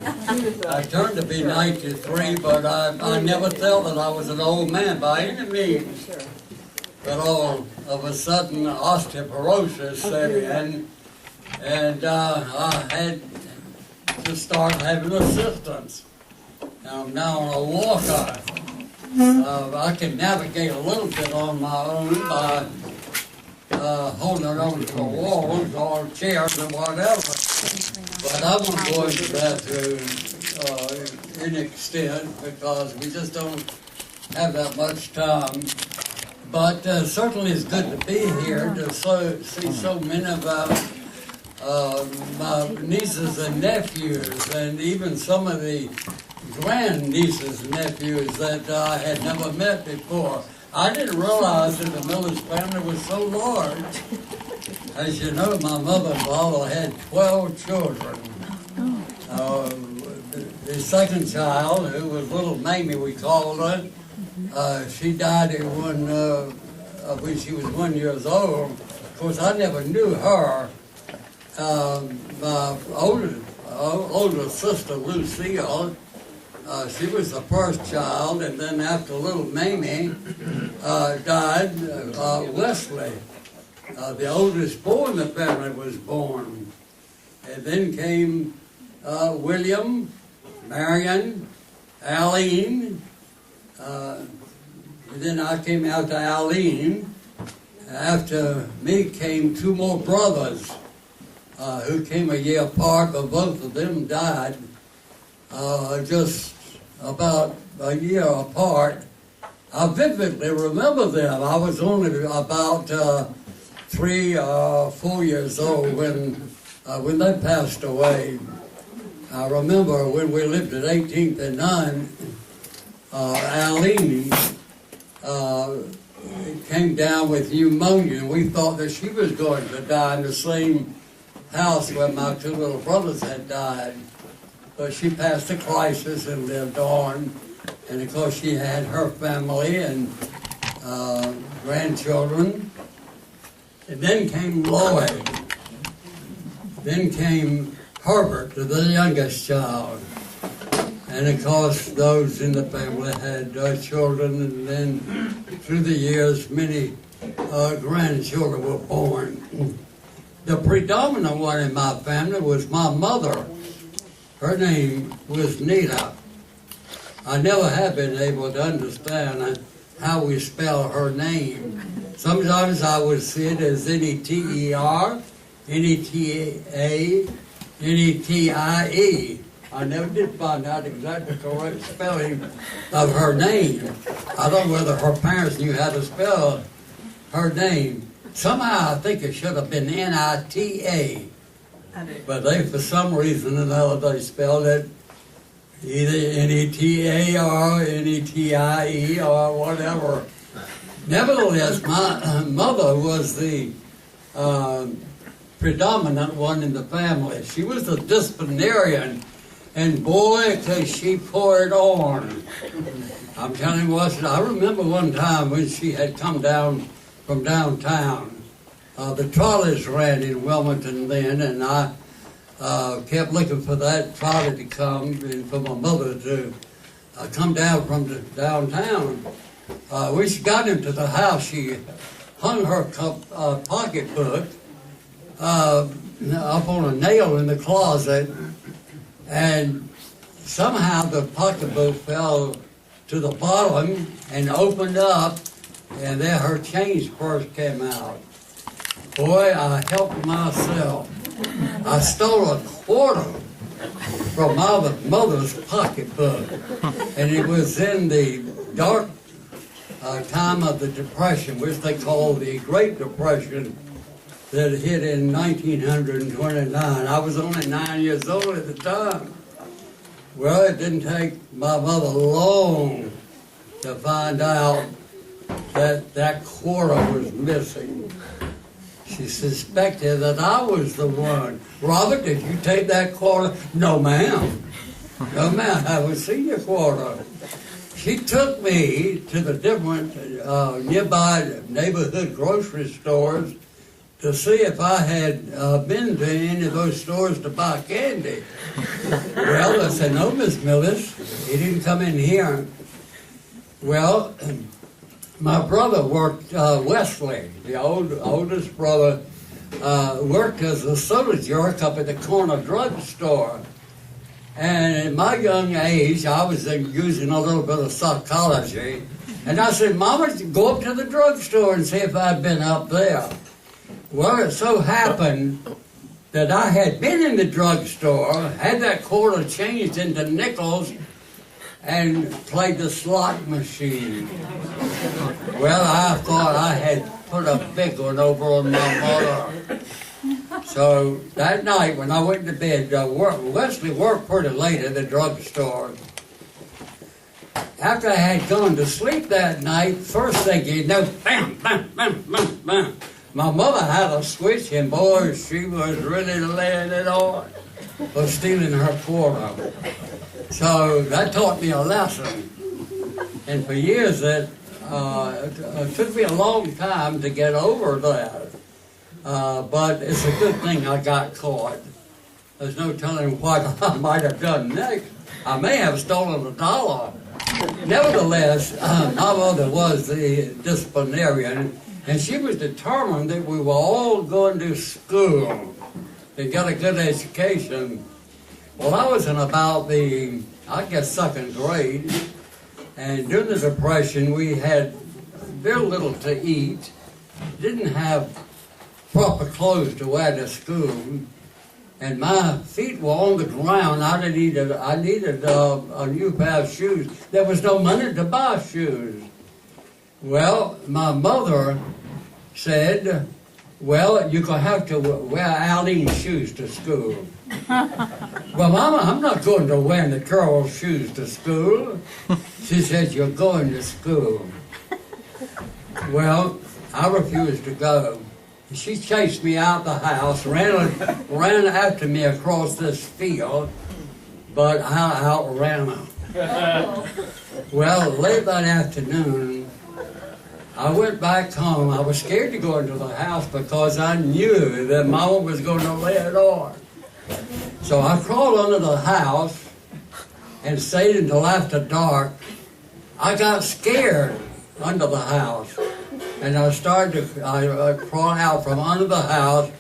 I turned to be 93, but I never felt that I was an old man by any means. But all of a sudden, osteoporosis set in, and I had to start having assistance. I'm now on a walker. I can navigate a little bit on my own by holding on to the walls or chairs or whatever. But I won't go into that to any extent because we just don't have that much time. But certainly it's good to be here to see so many of my nieces and nephews, and even some of the grand-nieces and nephews that I had never met before. I didn't realize that the Millis family was so large. As you know, my mother-in-law had 12 children. The second child, who was little Mamie, we called her, she died when she was 1 year old. Of course, I never knew her. My older sister, Lucille, she was the first child, and then after little Mamie died, Wesley, the oldest boy in the family, was born. And then came William, Marion, Aline, and then I came out to Aline. After me came two more brothers who came a year apart, but both of them died just about a year apart. I vividly remember them. I was only about 3 or 4 years old when they passed away. I remember when we lived at 18th and 9, Aline came down with pneumonia, and we thought that she was going to die in the same house where my two little brothers had died. But she passed the crisis and lived on. And of course she had her family and grandchildren. And then came Lloyd. Then came Herbert, the youngest child. And of course those in the family had children, and then through the years many grandchildren were born. The predominant one in my family was my mother. Her name was Nita. I never have been able to understand how we spell her name. Sometimes I would see it as N-E-T-E-R, N-E-T-A, N-E-T-I-E. I never did find out exactly the correct spelling of her name. I don't know whether her parents knew how to spell her name. Somehow I think it should have been N-I-T-A. But they, for some reason or another, they spelled it either N-E-T-A or N-E-T-I-E or whatever. Nevertheless, my mother was the predominant one in the family. She was the disciplinarian, and boy, could she pour it on. I'm telling you what, I remember one time when she had come down from downtown. The trolleys ran in Wilmington then, and I kept looking for that trolley to come and for my mother to come down from the downtown. When she got into the house, she hung her pocketbook up on a nail in the closet, and somehow the pocketbook fell to the bottom and opened up, and there her change purse came out. Boy, I helped myself. I stole a quarter from my mother's pocketbook, and it was in the dark time of the Depression, which they call the Great Depression, that hit in 1929. I was only 9 years old at the time. Well, it didn't take my mother long to find out that that quarter was missing. She suspected that I was the one. Robert, did you take that quarter? No, ma'am. No, ma'am, I haven't seen your quarter. She took me to the different nearby neighborhood grocery stores to see if I had been to any of those stores to buy candy. Well, I said, no, Miss Millis, he didn't come in here. Well, my brother worked, Wesley, the oldest brother, worked as a soda jerk up at the corner drugstore. And at my young age, I was using a little bit of psychology. And I said, Mama, go up to the drugstore and see if I'd been up there. Well, it so happened that I had been in the drugstore, had that quarter changed into nickels, and played the slot machine. Well, I thought I had put a big one over on my mother. So that night when I went to bed, Wesley worked pretty late at the drugstore. After I had gone to sleep that night, first thing you know, bam, bam, bam, bam, bam. My mother had a switch, and boy, she was really laying it on for stealing her quarter. So that taught me a lesson. And for years, it took me a long time to get over that. But it's a good thing I got caught. There's no telling what I might have done next. I may have stolen $1. Nevertheless, my mother was the disciplinarian, and she was determined that we were all going to school to get a good education. Well, I was in about second grade, and during the Depression, we had very little to eat, didn't have proper clothes to wear to school, and my feet were on the ground. I needed a new pair of shoes. There was no money to buy shoes. Well, my mother said, well, you're going to have to wear Aileen's shoes to school. Well, Mama, I'm not going to wear the girls' shoes to school. She said, you're going to school. Well, I refused to go. She chased me out the house, ran after me across this field, but I outran her. Well, late that afternoon, I went back home. I was scared to go into the house because I knew that Mama was going to lay it on. So I crawled under the house and stayed until after dark. I got scared under the house, and I started to crawl out from under the house,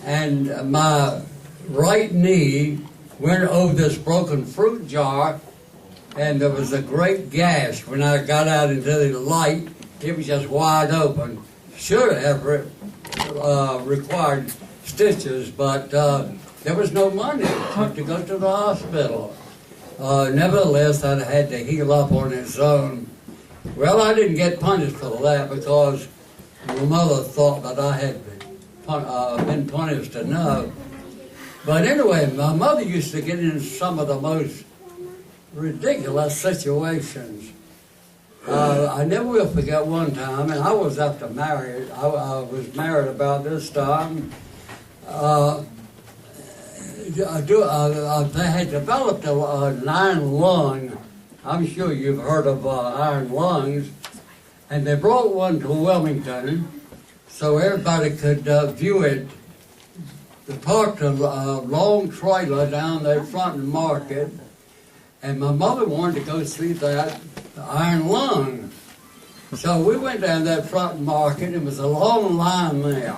and my right knee went over this broken fruit jar, and there was a great gash. When I got out into the light, it was just wide open. Should have required stitches, but there was no money to go to the hospital. Nevertheless, I had to heal up on its own. Well, I didn't get punished for that because my mother thought that I had been punished enough. But anyway, my mother used to get in some of the most ridiculous situations. I never will forget one time, and I was after married. I was married about this time. They had developed an iron lung. I'm sure you've heard of iron lungs. And they brought one to Wilmington so everybody could view it. They parked a long trailer down there front of the market, and my mother wanted to go see that iron lung. So we went down that front market. It was a long line there.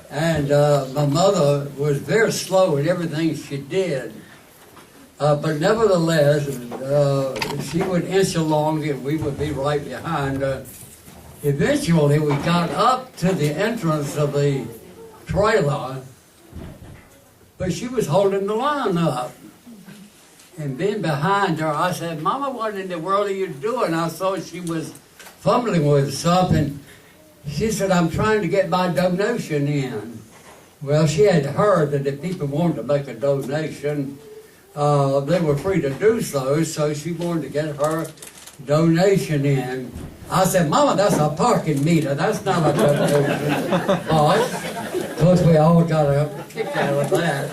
And my mother was very slow in everything she did. But nevertheless, she would inch along and we would be right behind her. Eventually, we got up to the entrance of the trailer, but she was holding the line up. And being behind her, I said, Mama, what in the world are you doing? I saw she was fumbling with something. She said, I'm trying to get my donation in. Well, she had heard that if people wanted to make a donation, they were free to do so, so she wanted to get her donation in. I said, Mama, that's a parking meter. That's not a donation. Of course, we all got a kick out of that.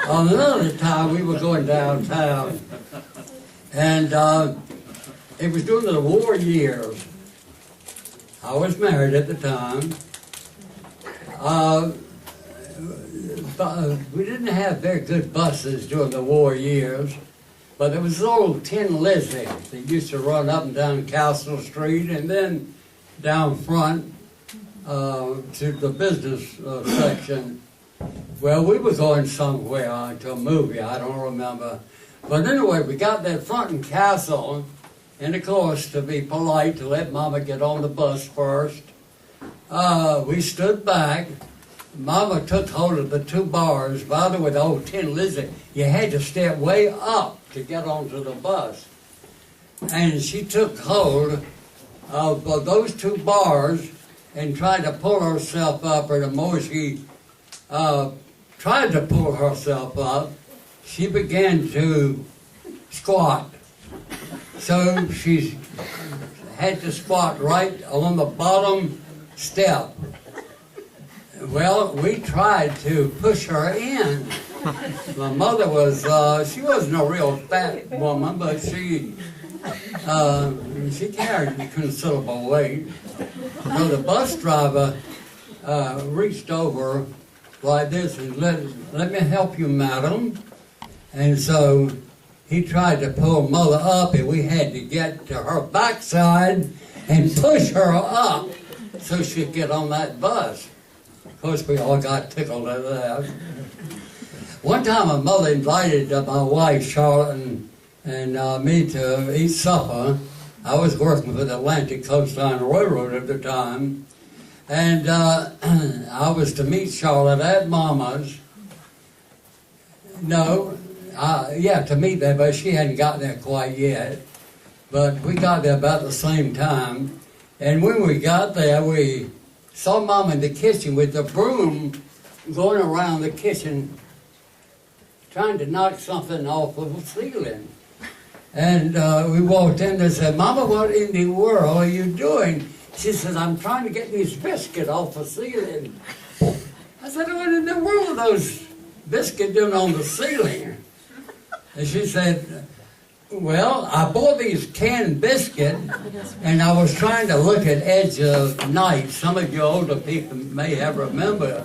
Another time, we were going downtown, and it was during the war years. I was married at the time, We didn't have very good buses during the war years, but there was an old Tin Lizzie that used to run up and down Castle Street and then down front to the business section. Well, we were going somewhere to a movie, I don't remember. But anyway, we got there front in Castle, and of course, to be polite, to let Mama get on the bus first, we stood back. Mama took hold of the two bars. By the way, the old Tin Lizzie, you had to step way up to get onto the bus. And she took hold of those two bars and tried to pull herself up, or the more she tried to pull herself up, she began to squat. So she had to squat right on the bottom step. Well, we tried to push her in. My mother was, she wasn't a real fat woman, but she carried considerable weight. So the bus driver reached over like this and let me help you, madam. And so he tried to pull Mother up, and we had to get to her backside and push her up so she'd get on that bus. Of course, we all got tickled at that. One time, my mother invited my wife, Charlotte, and me to eat supper. I was working for the Atlantic Coastline Railroad at the time, and I was to meet Charlotte at Mama's. To meet there, but she hadn't gotten there quite yet. But we got there about the same time, and when we got there, we saw Mama in the kitchen with the broom going around the kitchen trying to knock something off of the ceiling. And we walked in and said, Mama, what in the world are you doing? She said, I'm trying to get these biscuits off the ceiling. I said, what in the world are those biscuits doing on the ceiling? And she said, well, I bought these canned biscuits, and I was trying to look at Edge of Night. Some of you older people may have remembered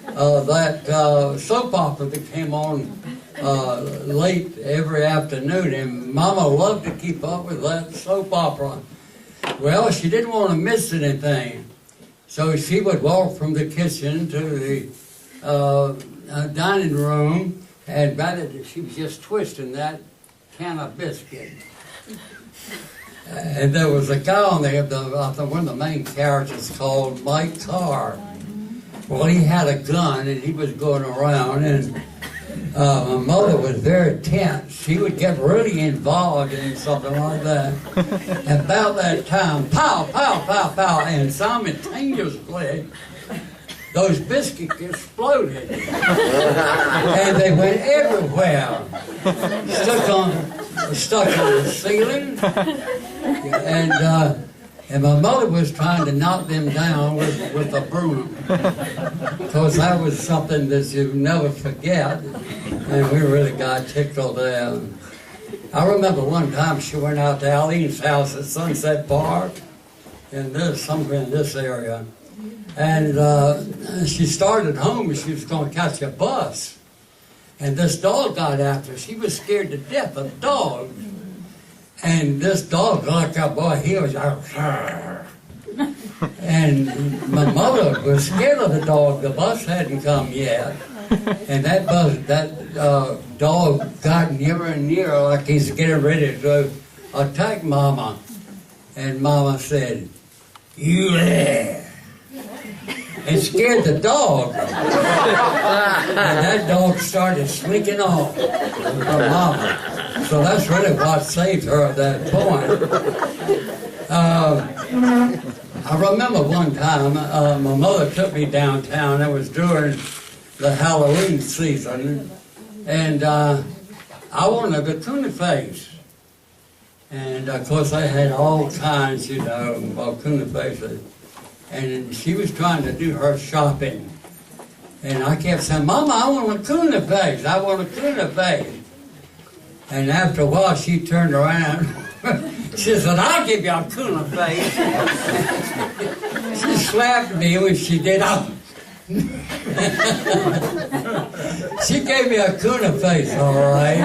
that soap opera that came on late every afternoon, and Mama loved to keep up with that soap opera. Well, she didn't want to miss anything, so she would walk from the kitchen to the dining room, and she was just twisting that can of biscuit. And there was a guy on there, one of the main characters called Mike Carr. Well, he had a gun, and he was going around, and my mother was very tense. She would get really involved in something like that. And about that time, pow, pow, pow, pow, and simultaneously, those biscuits exploded. And they went everywhere. Stuck on the ceiling. And my mother was trying to knock them down with a broom. Because that was something that you never forget. And we really got tickled there. I remember one time she went out to Eileen's house at Sunset Park, and somewhere in this area. And she started home, and she was going to catch a bus. And this dog got after her. She was scared to death of dogs. And this dog, like a boy, he was out. And my mother was scared of the dog. The bus hadn't come yet. And that dog got nearer and nearer, like he's getting ready to attack Mama. And Mama said, "You there?" And scared the dog. And that dog started slinking off from Mama. So that's really what saved her at that point. I remember one time, my mother took me downtown. It was during the Halloween season. And I wanted a tuna face. And of course I had all kinds, of tuna faces. And she was trying to do her shopping. And I kept saying, Mama, I want a tuna face. I want a tuna face. And after a while, she turned around. She said, I'll give you a tuna face. She slapped me when she did. She gave me a Kuna face, all right.